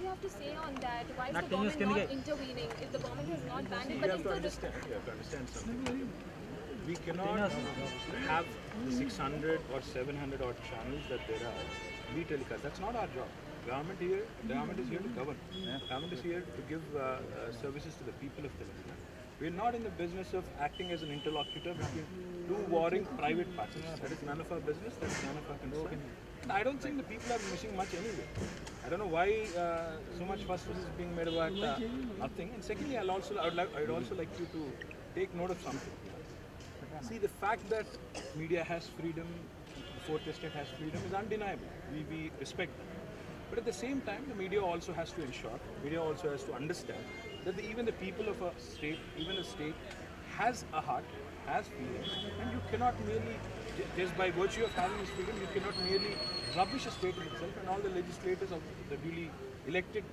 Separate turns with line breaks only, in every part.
do you have to say on that? Why is the government not intervening if the government has not banned it? But
You have to understand something. We cannot have the 600 or 700 odd channels that there are be telecast. That's not our job. Government is here to govern. Government is here to give services to the people of Telangana. We're not in the business of acting as an interlocutor between two warring private parties. That is none of our business. That's none of our concern. And I don't think the people are missing much anyway. I don't know why so much fuss is being made about nothing. And secondly, I'd also like you to take note of something. See, the fact that media has freedom, the fourth estate has freedom is undeniable. We respect that. But at the same time, the media also has to ensure, media also has to understand that even the people of a state, even a state, has a heart, has feelings, and you cannot merely, just by virtue of having this freedom, you cannot merely rubbish a state in itself and all the legislators of the duly elected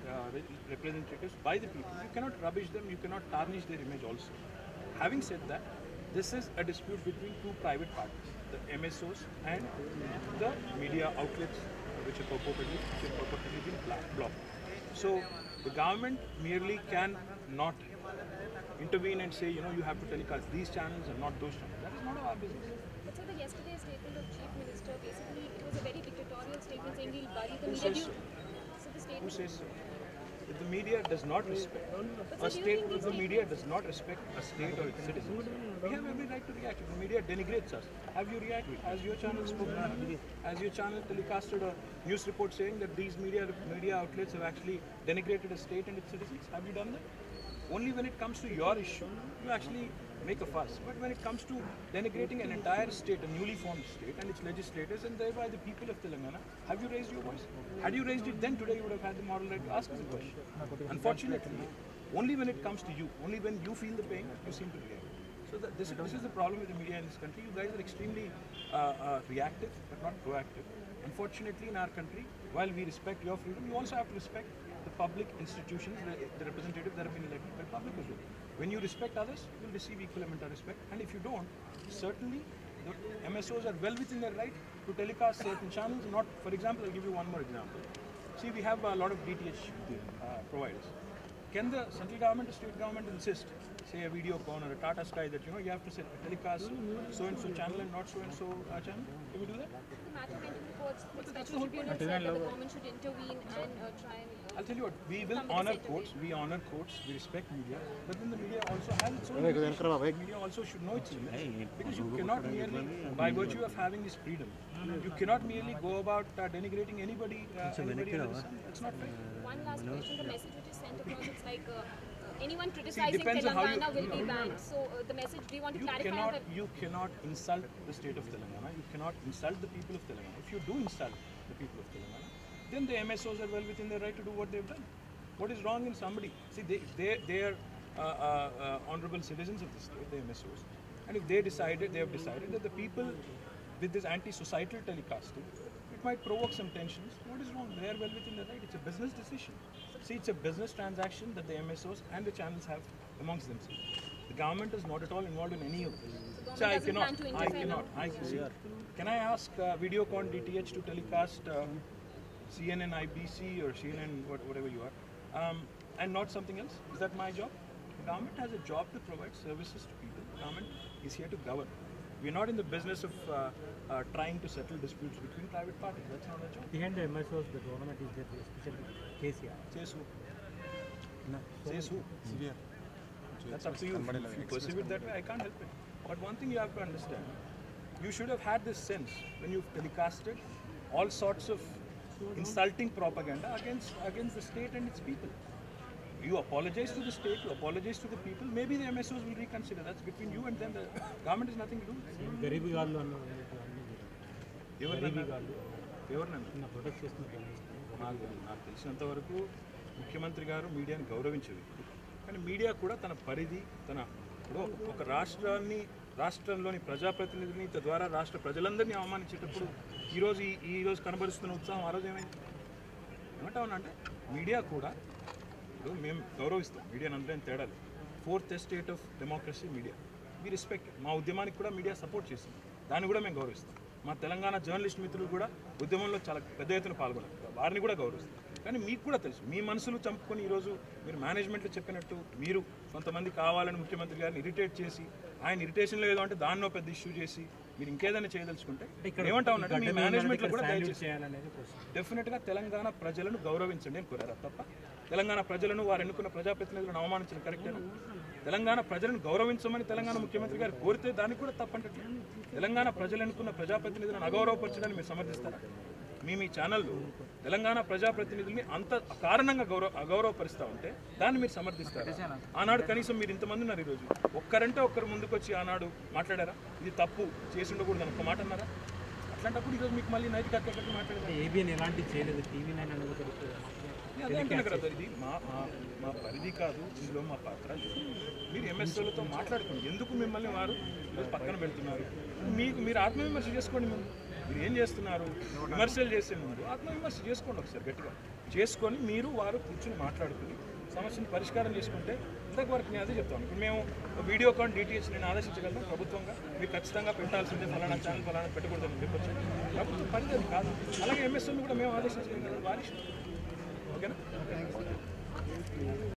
representatives by the people. You cannot rubbish them, you cannot tarnish their image also. Having said that, this is a dispute between two private parties, the MSOs and the media outlets which are purportedly been blocked. So the government merely can not intervene and say, you have to telecast these channels and not those channels. That is not our business.
But so the yesterday's statement of Chief Minister, basically it was a very dictatorial statement saying he'll bury the media.
Who says so? If the media does not respect a state, if the media does not respect a state or its citizens, we have every right to react. If the media denigrates us, have you reacted? Has your channel spoken? Has your channel telecasted a news report saying that these media outlets have actually denigrated a state and its citizens? Have you done that? Only when it comes to your issue, you actually make a fuss. But when it comes to denigrating an entire state, a newly formed state, and its legislators, and thereby the people of Telangana, have you raised your voice? Had you raised it then, today you would have had the moral right to ask us a question. Unfortunately, only when it comes to you, only when you feel the pain, you seem to react. So this is the problem with the media in this country. You guys are extremely reactive, but not proactive. Unfortunately, in our country, while we respect your freedom, you also have to respect the public institutions, the representatives that have been elected by public as well. When you respect others, you'll receive equal amount of respect. And if you don't, certainly the MSOs are well within their right to telecast certain channels. Not, for example, I'll give you one more example. See, we have a lot of DTH providers. Can the central government or state government insist, say a Videocon or a Tata Sky, that you have to telecast so-and-so channel and not so-and-so channel? Can we do that?
The matter went to courts. The tribunal said that the government should intervene and try and...
I'll tell you what, we will honor courts, we respect media, but then the media also has its own limitations. Media also should know its limits, because you cannot merely, by virtue of having this freedom, you cannot merely go about denigrating anybody under the sun. That's not fair.
One last question, the message which is sent across, it's like anyone criticizing Telangana will be banned. So the message, do you want to clarify that?
You cannot insult the state of Telangana, you cannot insult the people of Telangana. If you do insult the people of Telangana, then the MSOs are well within their right to do what they've done. What is wrong in somebody? See, they are honorable citizens of the state, the MSOs. And if they have decided that the people with this anti-societal telecasting, it might provoke some tensions. What is wrong? They are well within their right. It's a business decision. See, it's a business transaction that the MSOs and the channels have amongst themselves. The government is not at all involved in any of this. So I cannot. Can I ask Videocon DTH to telecast CNN IBC or CNN whatever you are, and not something else? Is that my job? The government has a job to provide services to people. The government is here to govern. We're not in the business of trying to settle disputes between private parties. That's not our job.
Behind the MSOs, the government is there, especially KTR.
Says who? No. Says who? Severe. That's up to you. If you perceive it that way, I can't help it. But one thing you have to understand, you should have had this sense when you've telecasted all sorts of insulting propaganda against the state and its people. You apologize to the state, you apologize to the people, maybe the MSOs will reconsider. That's between you and them. The government has nothing to do with it.
Garibi Gallu
నాకు తెలిసినంత వరకు ముఖ్యమంత్రి గారు మీడియాని గౌరవించే వ్యక్తి. కానీ media కూడా తన పరిధి, ఇప్పుడు ఒక రాష్ట్రంలోని ప్రజాప్రతినిధిని తద్వారా రాష్ట్ర ప్రజలందరినీ అవమానించేటప్పుడు ఈరోజు కనబరుస్తున్న ఉత్సాహం ఆ రోజు ఏమంటామనంటే మీడియా కూడా ఇప్పుడు మేము గౌరవిస్తాం మీడియాని అందరం తేడాలి. Fourth estate of democracy media, we respect. మా ఉద్యమానికి కూడా మీడియా సపోర్ట్ చేస్తుంది, దాన్ని కూడా మేము గౌరవిస్తాం. మా తెలంగాణ జర్నలిస్ట్ మిత్రులు కూడా ఉద్యమంలో చాలా పెద్ద ఎత్తున పాల్గొన్నారు, వారిని కూడా గౌరవిస్తాం. కానీ మీకు కూడా తెలుసు మీ మనసులు చంపుకొని ఈరోజు మీరు మేనేజ్మెంట్లో చెప్పినట్టు మీరు కొంతమంది కావాలని ముఖ్యమంత్రి గారిని ఇరిటేట్ చేసి ఆయన ఇరిటేషన్లో ఏదో అంటే దాన్నో పెద్ద ఇష్యూ చేసి మీరు ఇంకేదైనా చేయదలుచుకుంటే ఏమంటా ఉన్నట్టు మీ మేనేజ్మెంట్లో కూడా దయచేసి డెఫినెట్గా తెలంగాణ ప్రజలను గౌరవించండి అని కోరారు తప్ప తెలంగాణ ప్రజలను వారు ఎన్నుకున్న ప్రజాప్రతినిధులను అవమానించడం కరెక్టేనా? తెలంగాణ ప్రజలను గౌరవించమని తెలంగాణ ముఖ్యమంత్రి గారు కోరితే దానికి కూడా తప్పంటే తెలంగాణ ప్రజలు ఎన్నుకున్న ప్రజాప్రతినిధులను అగౌరవపరచడాన్ని మీరు సమర్థిస్తారా? మీ ఛానల్లో తెలంగాణ ప్రజాప్రతినిధుల్ని అంత కారణంగా అగౌరవపరుస్తూ ఉంటే దాన్ని మీరు సమర్థిస్తారు. ఆనాడు కనీసం మీరు ఇంతమంది ఉన్నారు, ఈరోజు ఒక్కరంటే ఒక్కరు ముందుకు వచ్చి ఆనాడు మాట్లాడారా? ఇది తప్పు చేసి ఉండకూడదు అని ఒక మాట అన్నారా? అట్లాంటప్పుడు ఈరోజు మీకు మళ్ళీ నైతిక హక్కు మాట్లాడారు.
ఏబిఎన్ ఎలాంటి చేయలేదు, టీవీ నైన్
అదే అంటున్నా కదా, ఇది మా పరిధి కాదు, ఇందులో మా పాత్ర లేదు. మీరు ఎంఎస్ఓలతో మాట్లాడుకోండి, ఎందుకు మిమ్మల్ని వారు ఈరోజు పక్కన పెడుతున్నారు? మీరు ఆత్మవిమర్శ చేసుకోండి. మీరు ఏం చేస్తున్నారు? విమర్శలు చేసే ముందు ఆత్మవిమర్శ చేసుకోండి ఒకసారి గట్టిగా చేసుకొని మీరు వారు కూర్చొని మాట్లాడుకుని సమస్యను పరిష్కారం చేసుకుంటే ఇంతకు వరకు నేను అదే చెప్తాను. ఇప్పుడు మేము వీడియో కాన్ డిటిహెచ్ నేను ఆదేశించగలను ప్రభుత్వంగా, మీరు ఖచ్చితంగా పెట్టాల్సిందే, ఫలానా ఛానల్ ఫలానా పెట్టకూడదని చెప్పొచ్చు. ప్రభుత్వం పరిధి కాదు. అలాగే ఎంఎస్ఓని కూడా మేము ఆదేశించగలం కదా, వారి ఓకేనా?